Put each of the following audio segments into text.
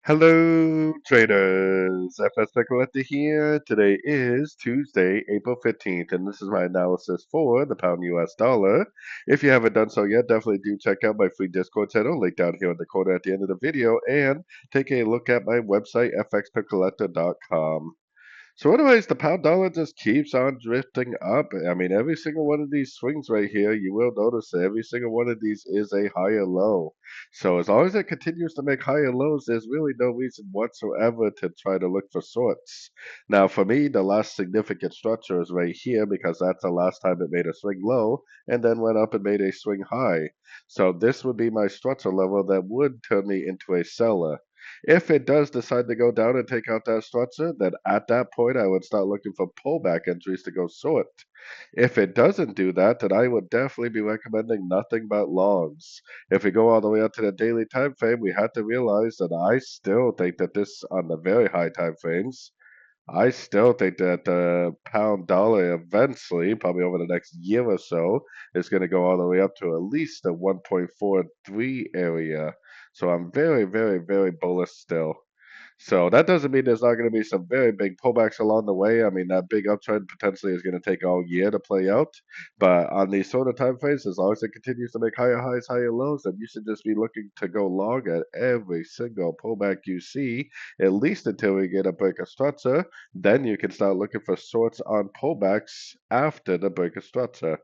Hello, traders. FX Pip Collector here. Today is Tuesday, April 15th, and this is my analysis for the pound US dollar. If you haven't done so yet, definitely do check out my free Discord channel, link down here in the corner at the end of the video, and take a look at my website, fxpipcollector.com. So anyways, the pound dollar just keeps on drifting up. I mean, every single one of these swings right here, you will notice that every single one of these is a higher low. So as long as it continues to make higher lows, there's really no reason whatsoever to try to look for shorts. Now, for me, the last significant structure is right here because that's the last time it made a swing low and then went up and made a swing high. So this would be my structure level that would turn me into a seller. If it does decide to go down and take out that structure, then at that point I would start looking for pullback entries to go short. If it doesn't do that, then I would definitely be recommending nothing but longs. If we go all the way up to the daily time frame, we have to realize that I still think that this on the very high time frames, I still think that the pound dollar eventually, probably over the next year or so, is going to go all the way up to at least the 1.43 area. So I'm very, very, very bullish still. So that doesn't mean there's not going to be some very big pullbacks along the way. I mean, that big uptrend potentially is going to take all year to play out. But on these sort of time frames, as long as it continues to make higher highs, higher lows, then you should just be looking to go long at every single pullback you see, at least until we get a break of structure. Then you can start looking for shorts on pullbacks after the break of structure.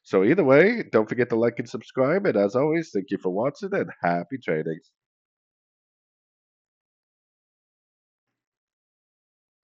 So either way, don't forget to like and subscribe. And as always, thank you for watching and happy trading.